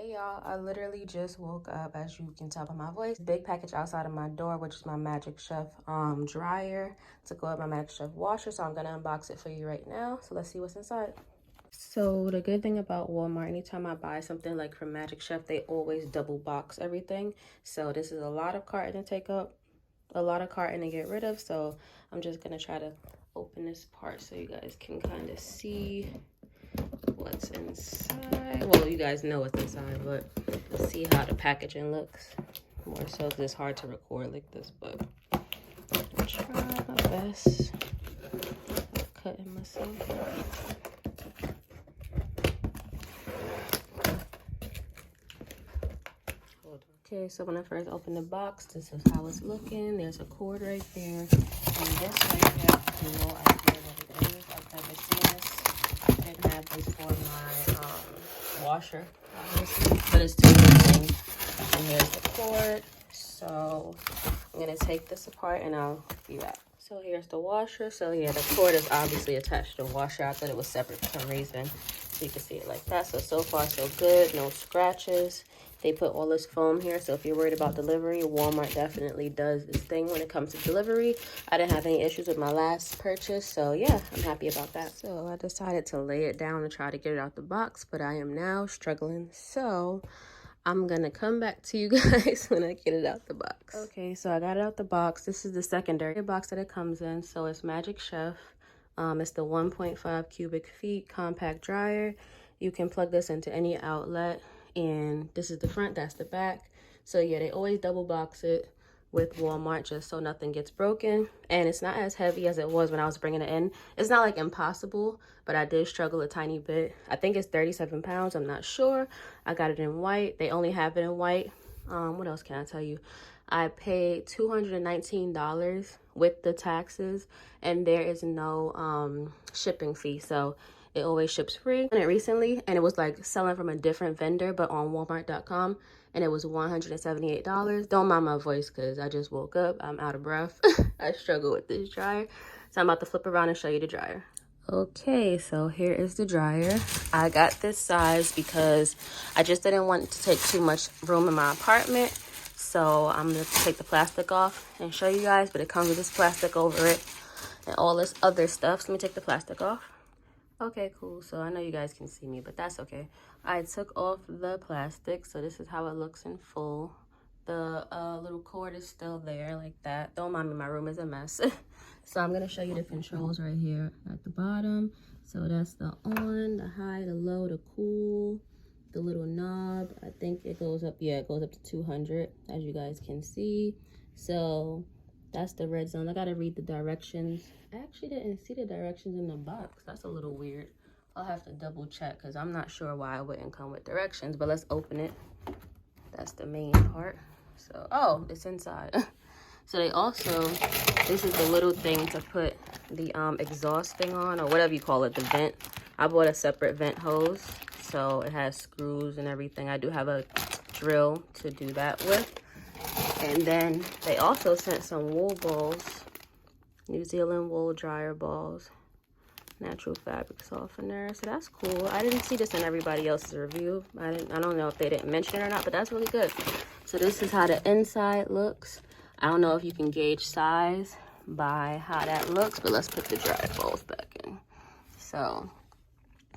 Hey y'all, I literally just woke up, as you can tell by my voice. Big package outside of my door, which is my Magic Chef dryer to go with my Magic Chef washer. So I'm gonna unbox it for you right now. So let's see what's inside. So the good thing about Walmart, anytime I buy something like from Magic Chef, they always double box everything. So this is a lot of carton to take up, a lot of carton to get rid of. So I'm just gonna try to open this part so you guys can kind of see what's inside. Well, you guys know what's inside, but see how the packaging looks. More so because it's hard to record like this, but I'll try my best. Cutting myself. Okay, so when I first opened the box, this is how it's looking. There's a cord right there, and this right here, I have no idea what it is. I've never seen this. I didn't have this for my washer, obviously, but it's two different things. And here's the cord. So I'm gonna take this apart and I'll be back. So here's the washer. So yeah, the cord is obviously attached to the washer. I thought it was separate for some reason. So you can see it like that. So far so good, no scratches. They put all this foam here, so if you're worried about delivery, Walmart definitely does this thing when it comes to delivery. I didn't have any issues with my last purchase, so yeah, I'm happy about that. So I decided to lay it down and try to get it out the box, but I am now struggling. So I'm gonna come back to you guys when I get it out the box. Okay, so I got it out the box. This is the secondary box that it comes in. So it's Magic Chef. It's the 1.5 cubic feet compact dryer. You can plug this into any outlet. And this is the front, that's the back. So yeah, they always double box it with Walmart just so nothing gets broken. And it's not as heavy as it was when I was bringing it in. It's not like impossible, but I did struggle a tiny bit. I think it's 37 pounds, I'm not sure. I got it in white. They only have it in white. What else can I tell you? I paid $219 with the taxes, and there is no shipping fee. So it always ships free. And it recently, and it was like selling from a different vendor, but on Walmart.com, and it was $178. Don't mind my voice because I just woke up. I'm out of breath. I struggle with this dryer. So I'm about to flip around and show you the dryer. Okay, so here is the dryer. I got this size because I just didn't want to take too much room in my apartment. So I'm gonna take the plastic off and show you guys, but it comes with this plastic over it and all this other stuff. So let me take the plastic off. Okay, cool. So I know you guys can see me, but that's okay. I took off the plastic, so this is how it looks in full. The little cord is still there like that. Don't mind me, my room is a mess. So I'm gonna show you the controls right here at the bottom. So that's the on, the high, the low, the cool, the little knob. I think it goes up, yeah, it goes up to 200, as you guys can see. So that's the red zone. I gotta read the directions. I actually didn't see the directions in the box. That's a little weird. I'll have to double check because I'm not sure why it wouldn't come with directions, but let's open it. That's the main part. So, oh, it's inside. So they also, this is the little thing to put the exhaust thing on, or whatever you call it, the vent. I bought a separate vent hose, so it has screws and everything. I do have a drill to do that with. And then they also sent some wool balls, New Zealand wool dryer balls, natural fabric softener. So that's cool. I didn't see this in everybody else's review. I don't know if they didn't mention it or not, but that's really good. So this is how the inside looks. I don't know if you can gauge size by how that looks, but let's put the dryer balls back in. So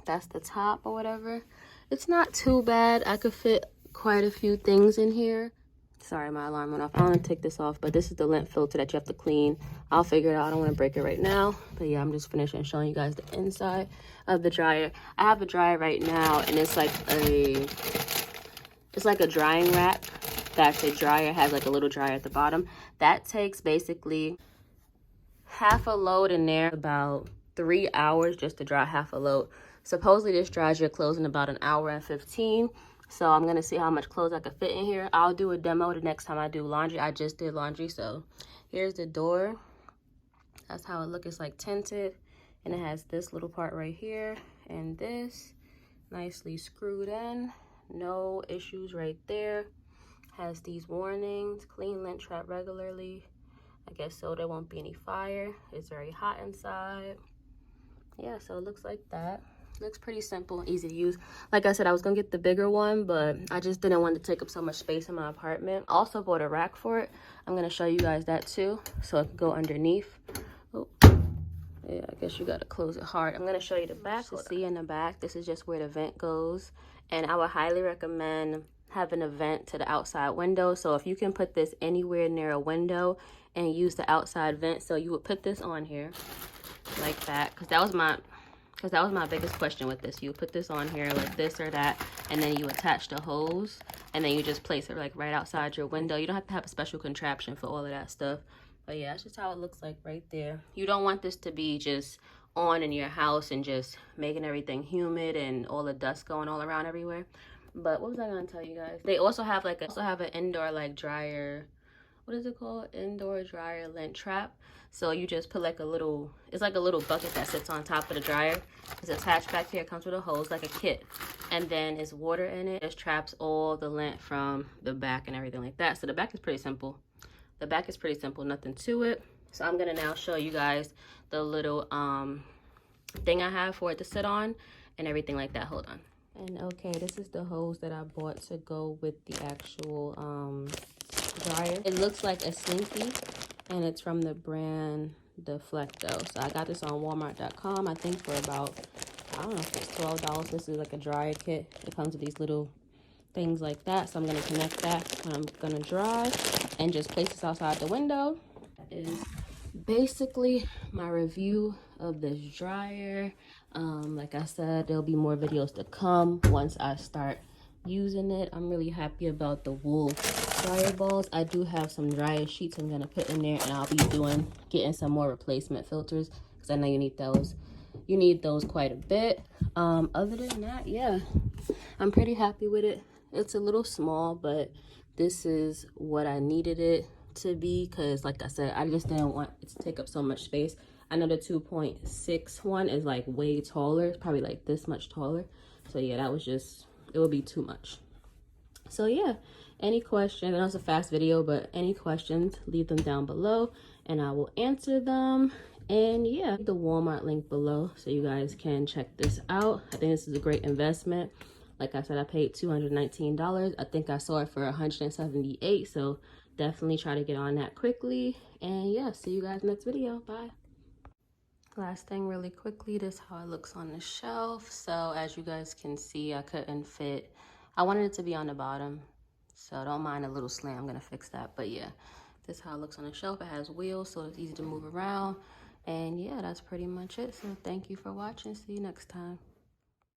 that's the top or whatever. It's not too bad. I could fit quite a few things in here. Sorry, my alarm went off. I want to take this off, but this is the lint filter that you have to clean. I'll figure it out. I don't want to break it right now. But yeah, I'm just finishing showing you guys the inside of the dryer. I have a dryer right now, and it's like a drying rack that the dryer has, like a little dryer at the bottom. That takes basically half a load in there, about 3 hours just to dry half a load. Supposedly this dries your clothes in about 1 hour and 15. So I'm gonna see how much clothes I can fit in here. I'll do a demo the next time I do laundry. I just did laundry. So here's the door. That's how it looks. It's like tinted, and it has this little part right here and this nicely screwed in. No issues right there. Has these warnings: clean lint trap regularly. I guess so there won't be any fire. It's very hot inside. Yeah, so it looks like that. Looks pretty simple, easy to use. Like I said, I was gonna get the bigger one, but I just didn't want to take up so much space in my apartment. I also bought a rack for it. I'm gonna show you guys that too, so it can go underneath. Oh, yeah, I guess you gotta close it hard. I'm gonna show you the back. So see in the back, this is just where the vent goes, and I would highly recommend having a vent to the outside window. So if you can put this anywhere near a window and use the outside vent, so you would put this on here like that, because that was my biggest question with this. You put this on here like this or that, and then you attach the hose, and then you just place it like right outside your window. You don't have to have a special contraption for all of that stuff. But yeah, that's just how it looks like right there. You don't want this to be just on in your house and just making everything humid and all the dust going all around everywhere. But what was I gonna tell you guys? They also have like an indoor like dryer. What is it called? Indoor dryer lint trap. So you just put like a little, it's like a little bucket that sits on top of the dryer. It's attached back here. It comes with a hose, like a kit. And then it's water in it. It just traps all the lint from the back and everything like that. So the back is pretty simple. The back is pretty simple, nothing to it. So I'm gonna now show you guys the little thing I have for it to sit on and everything like that. Hold on. And okay, this is the hose that I bought to go with the actual dryer. It looks like a Slinky, and it's from the brand Deflecto. So I got this on Walmart.com, I think for about, I don't know if it's $12. This is like a dryer kit. It comes with these little things like that. So I'm gonna connect that when I'm gonna dry and just place this outside the window. That is basically my review of this dryer. Like I said, there'll be more videos to come once I start using it. I'm really happy about the wool dryer balls. I do have some dryer sheets I'm gonna put in there, and I'll be getting some more replacement filters because I know you need those. You need those quite a bit. Other than that, yeah, I'm pretty happy with it. It's a little small, but this is what I needed it to be, because like I said, I just didn't want it to take up so much space. I know the 2.6 one is like way taller. It's probably like this much taller. So yeah, that was just, it would be too much. So yeah, any questions, I know it's a fast video, but any questions, leave them down below and I will answer them. And yeah, the Walmart link below so you guys can check this out. I think this is a great investment. Like I said, I paid $219. I think I saw it for $178, so definitely try to get on that quickly. And yeah, see you guys next video. Bye. Last thing really quickly, this is how it looks on the shelf. So as you guys can see, I couldn't fit, I wanted it to be on the bottom, so don't mind a little slant. I'm gonna fix that. But yeah, this is how it looks on the shelf. It has wheels, so it's easy to move around. And yeah, that's pretty much it. So thank you for watching. See you next time.